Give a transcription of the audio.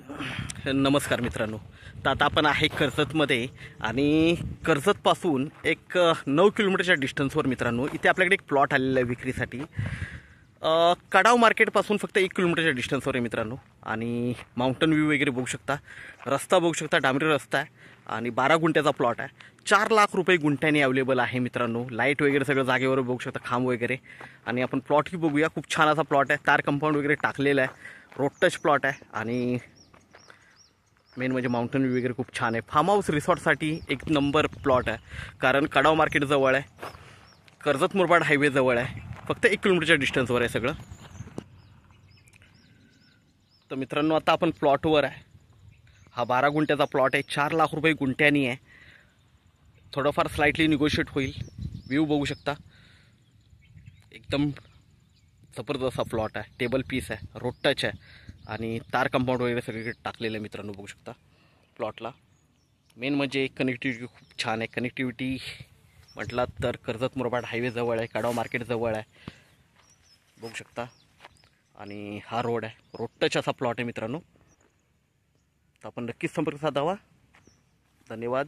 नमस्कार मित्रांनो. तर आता आपण आहे कर्जतमध्ये आणि कर्जतपासून एक 9 किलोमीटरच्या डिस्टन्सवर मित्रांनो इथे आपल्याकडे एक प्लॉट आलेला आहे विक्रीसाठी. कडाव मार्केटपासून फक्त 1 किलोमीटरच्या डिस्टन्सवर आहे मित्रांनो. आणि माउंटन व्ह्यू वगैरे बघू शकता, रस्ता बघू शकता, डांबरी रस्ता आहे आणि 12 गुंठ्याचा प्लॉट आहे. 4 लाख रुपये गुंठ्याने अवेलेबल आहे मित्रांनो. लाईट वगैरे सगळं जागेवर बघू शकता, खांब वगैरे. आणि आपण प्लॉटही बघूया. खूप छान असा प्लॉट आहे, तार कंपाऊंड वगैरे टाकलेलं आहे, रोड टच प्लॉट आहे आणि मेन म्हणजे माउंटन व्ह्यू वगैरे खूप छान आहे. फार्म हाऊस रिसॉर्टसाठी एक नंबर प्लॉट आहे, कारण कडाव मार्केट जवळ आहे, कर्जत मुरबाड हायवे जवळ आहे, फक्त 1 किलोमीटरच्या डिस्टन्सवर आहे सगळं. तर मित्रांनो आता आपण प्लॉटवर आहे. हा 12 गुंठ्याचा प्लॉट आहे, 4 लाख रुपये गुंठ्यानी आहे. थोडंफार स्लाइटली निगोशिएट होईल. व्ह्यू बघू शकता, एकदम जबरदस्त हा प्लॉट आहे. टेबल पीस आहे, रोड टच आहे आणि तार कंपाऊंड वगैरे सगळीकडे टाकलेलं आहे मित्रांनो. बघू शकता प्लॉटला. मेन म्हणजे कनेक्टिव्हिटी खूप छान आहे. कनेक्टिव्हिटी म्हटलं तर कर्जत मुरबाड हायवे जवळ आहे, कडाव मार्केट जवळ आहे, बघू शकता. आणि हा रोड आहे, रोड टच असा प्लॉट आहे मित्रांनो. तर आपण नक्कीच संपर्क साधावा. धन्यवाद.